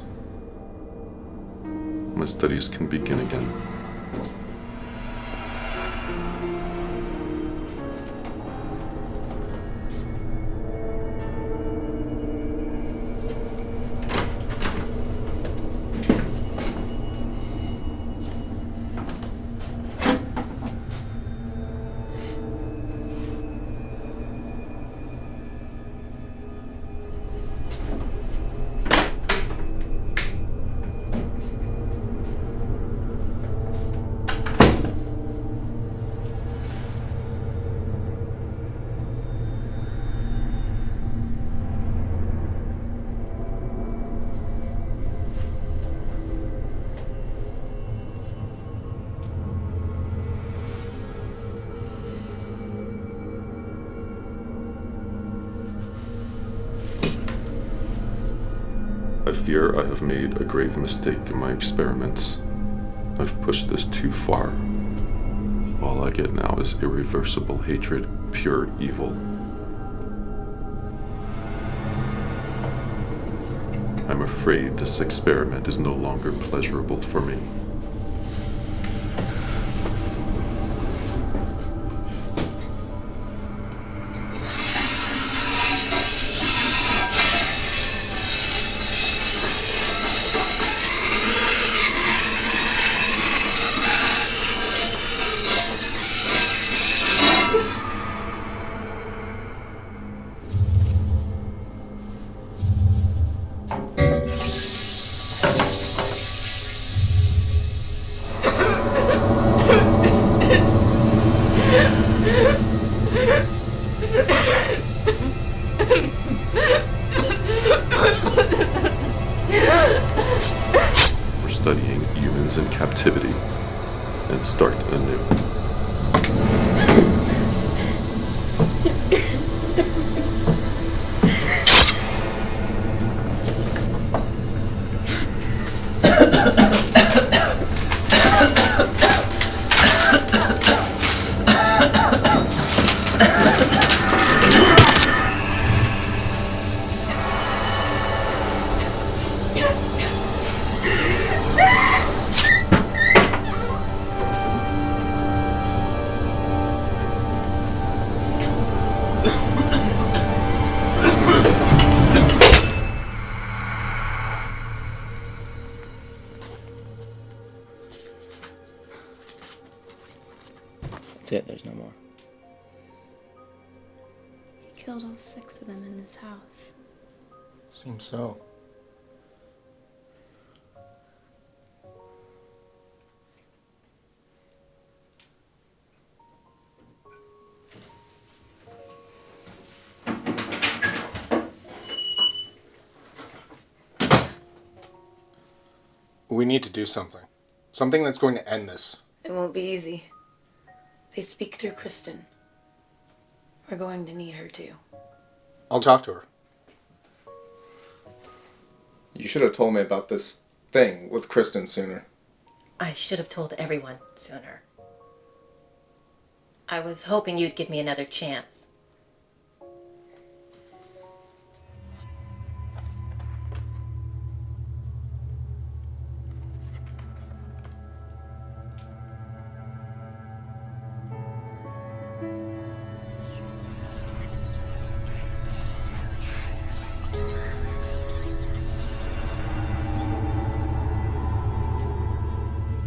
M: My studies can begin again. I fear I have made a grave mistake in my experiments. I've pushed this too far. All I get now is irreversible hatred, pure evil. I'm afraid this experiment is no longer pleasurable for me. We're studying humans in captivity and start anew.
C: killed all 6 of them in this house.
B: Seems so. We need to do something. Something that's going to end this.
J: It won't be easy. They speak through Kristen. We're going to need her too.
B: I'll talk to her. You should have told me about this thing with Kristen sooner.
E: I should have told everyone sooner. I was hoping you'd give me another chance.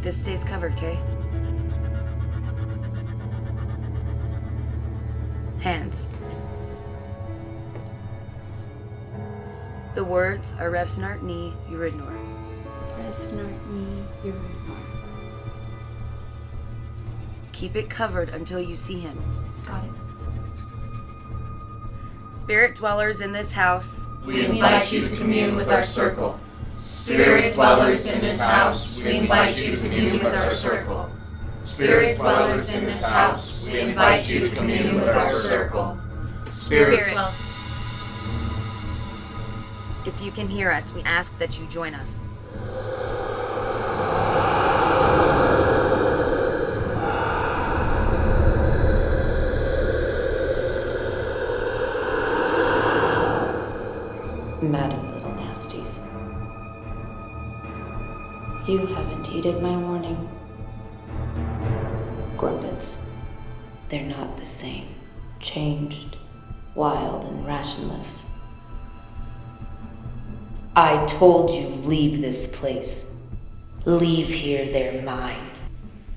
J: This stays covered, Kay. Hands. The words are Revsnart Ni Uridnor.
C: Revsnart Ni Uridnor.
J: Keep it covered until you see him.
C: Got it.
J: Spirit dwellers in this house,
O: we invite you to commune with our circle. Spirit dwellers in this house, we invite you to commune with our circle. Spirit dwellers in this house, we invite you to commune with our circle. Spirit.
J: If you can hear us, we ask that you join us.
Q: Madam Little Nasties, you haven't heeded my warning. Grumpets, they're not the same. Changed, wild, and rationless. I told you, leave this place. Leave here, they're mine.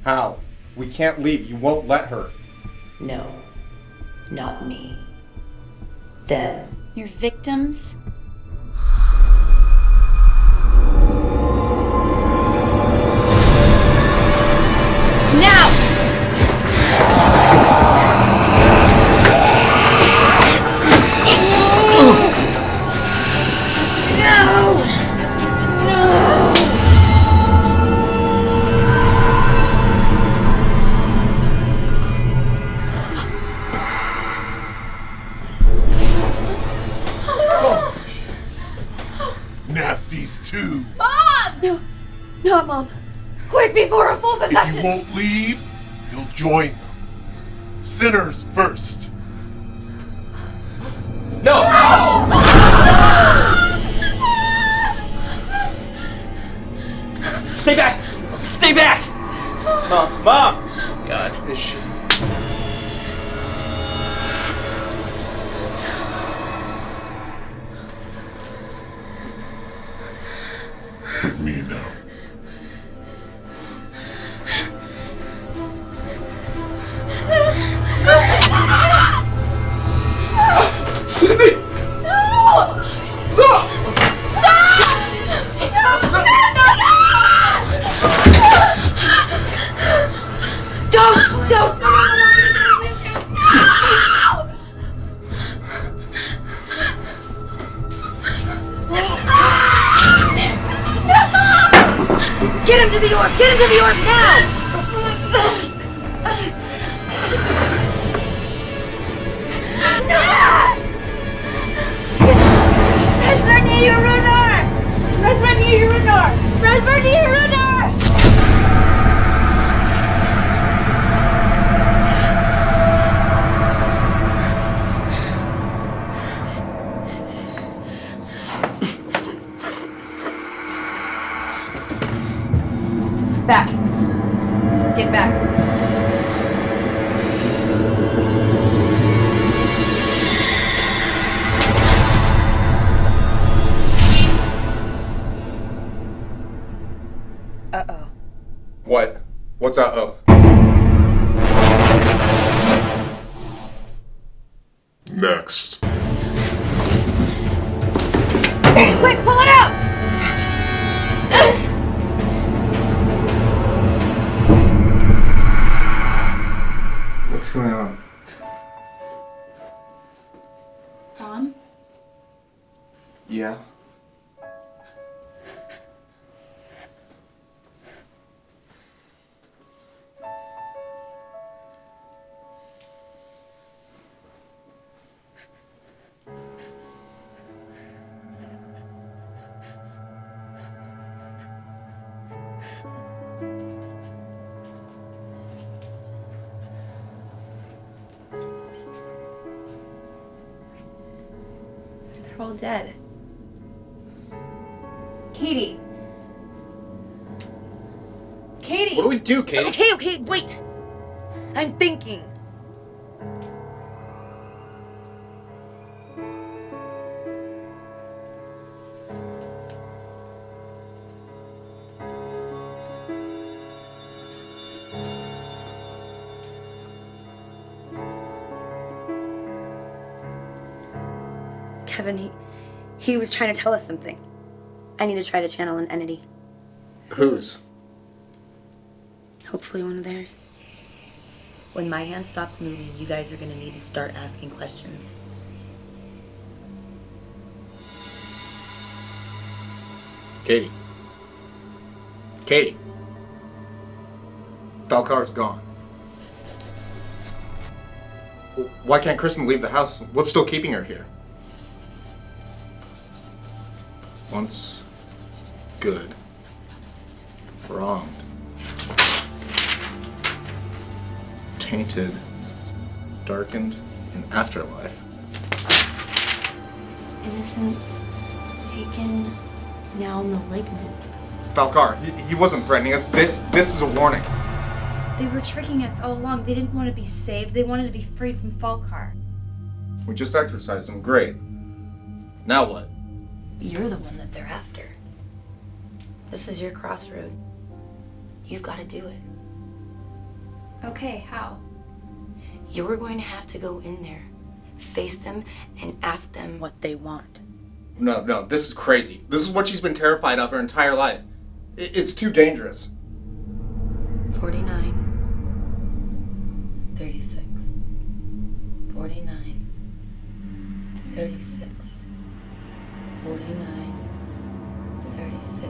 B: How? We can't leave. You won't let her.
Q: No, not me. Them.
I: Your victims?
O: Now!
R: Nasties too.
O: Mom! No, not Mom. Quick, before a full possession!
R: If you won't leave, you'll join them. Sinners first.
H: No! Stay back! Stay back! Mom! Mom! God.
B: Is she?
R: With me now.
O: Sydney! No! No! Stop! No! No! Don't! Don't! No! Get him to the orb! Get him to the orb now! Resvarni Runar! Resvarni Runar! Resvarni Runar! Back. Get back.
J: Uh-oh.
B: What? What's uh-oh?
R: Next.
I: Quick, pull it out!
B: What's going on?
C: Tom?
B: Yeah?
C: They're all dead. Katie. Katie!
B: What do we do, Katie?
J: Okay, wait! I'm thinking. Kevin, he was trying to tell us something. I need to try to channel an entity.
B: Whose?
J: Hopefully one of theirs. When my hand stops moving, you guys are gonna need to start asking questions.
B: Katie. Katie. Falcar's gone. Why can't Kristen leave the house? What's still keeping her here? Once good, wronged, tainted, darkened, in afterlife.
J: Innocence taken, now malignant.
B: Falcar, he wasn't threatening us. This is a warning.
C: They were tricking us all along. They didn't want to be saved. They wanted to be freed from Falcar.
B: We just exorcised him. Great. Now what?
J: You're the one that they're after. This is your crossroad. You've got to do it.
C: Okay, how?
J: You're going to have to go in there, face them, and ask them what they want.
B: No, this is crazy. This is what she's been terrified of her entire life. It's too dangerous.
J: 49, 36, 49, 36, 49, 36.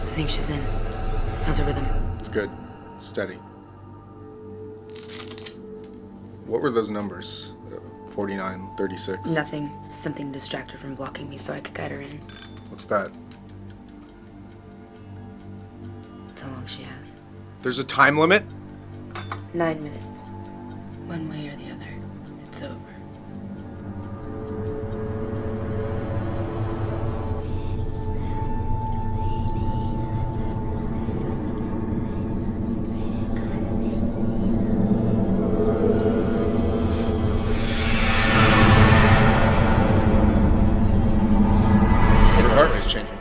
J: I think she's in. How's her rhythm?
B: It's good. Steady. What were those numbers? 49, 36?
J: Nothing. Something to distract her from blocking me so I could guide her in.
B: What's that?
J: That's how long she has.
B: There's a time limit?
J: 9 minutes. One way or the other, it's over.
B: Her heart rate's changing.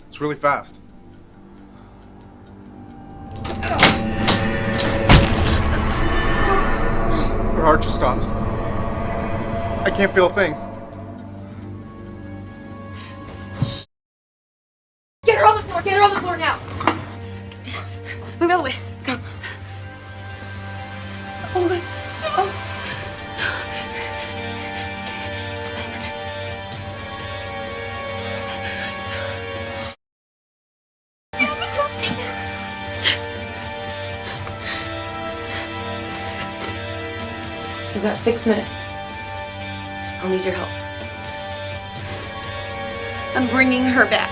B: It's really fast. Her heart just stopped. I can't feel a thing.
J: Get her on the floor! Get her on the floor now! Move out of the way. Go. Oh, God. Oh. You've got 6 minutes. I'll need your help. I'm bringing her back.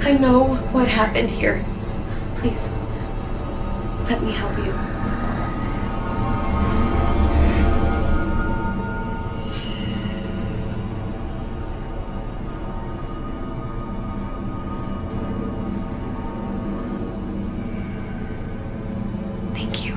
Q: I know what happened here. Please, let me help you. Thank you.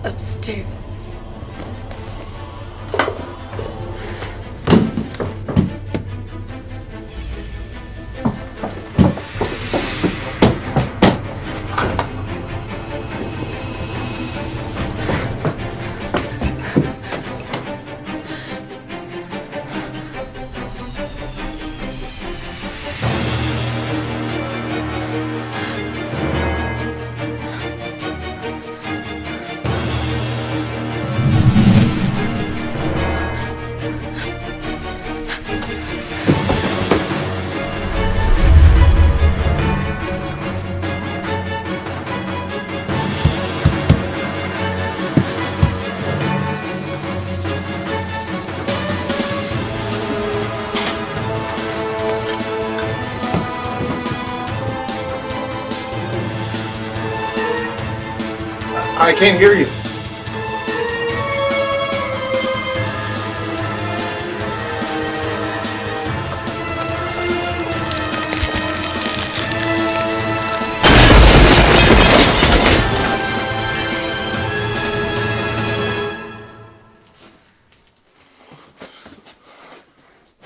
Q: Upstairs.
B: I can't hear you.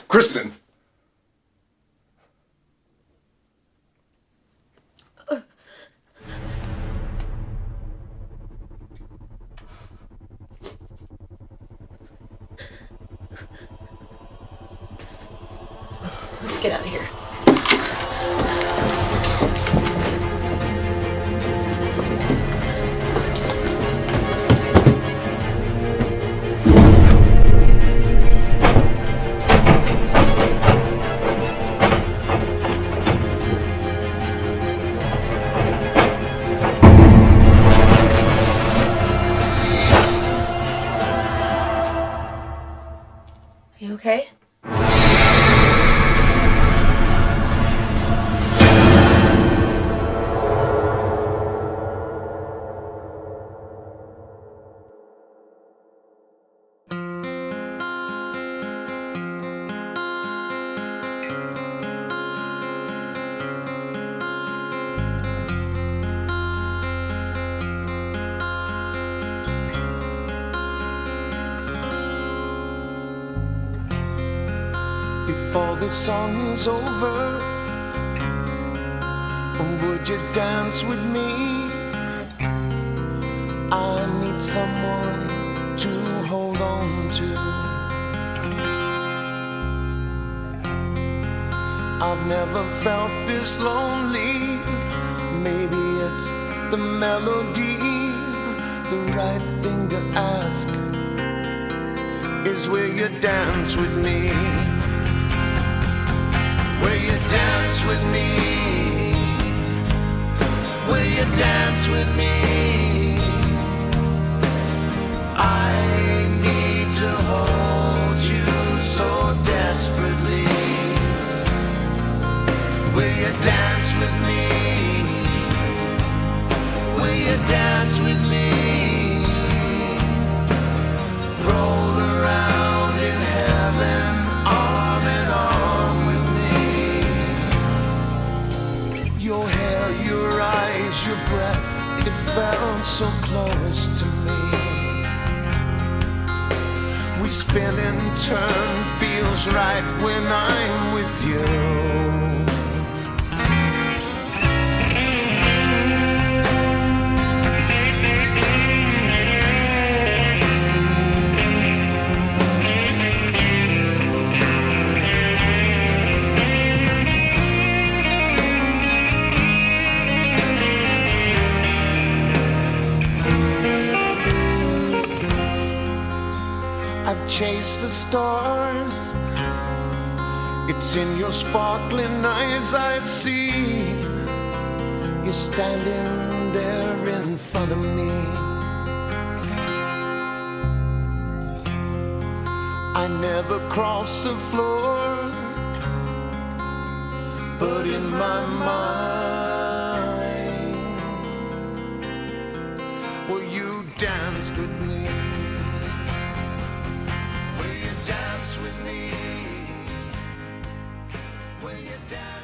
B: Kristen!
Q: Let's get out of here. You okay?
O: Before this song is over, would you dance with me? I need someone to hold on to. I've never felt this lonely. Maybe it's the melody. The right thing to ask is will you dance with me? Will you dance with me? Will you dance with me? I need to hold you so close to me. We spin and turn, feels right when I'm with you. I've chased the stars. It's in your sparkling eyes I see. You're standing there in front of me. I never cross the floor, but in my mind, will you dance with me? Dance with me. Will you dance?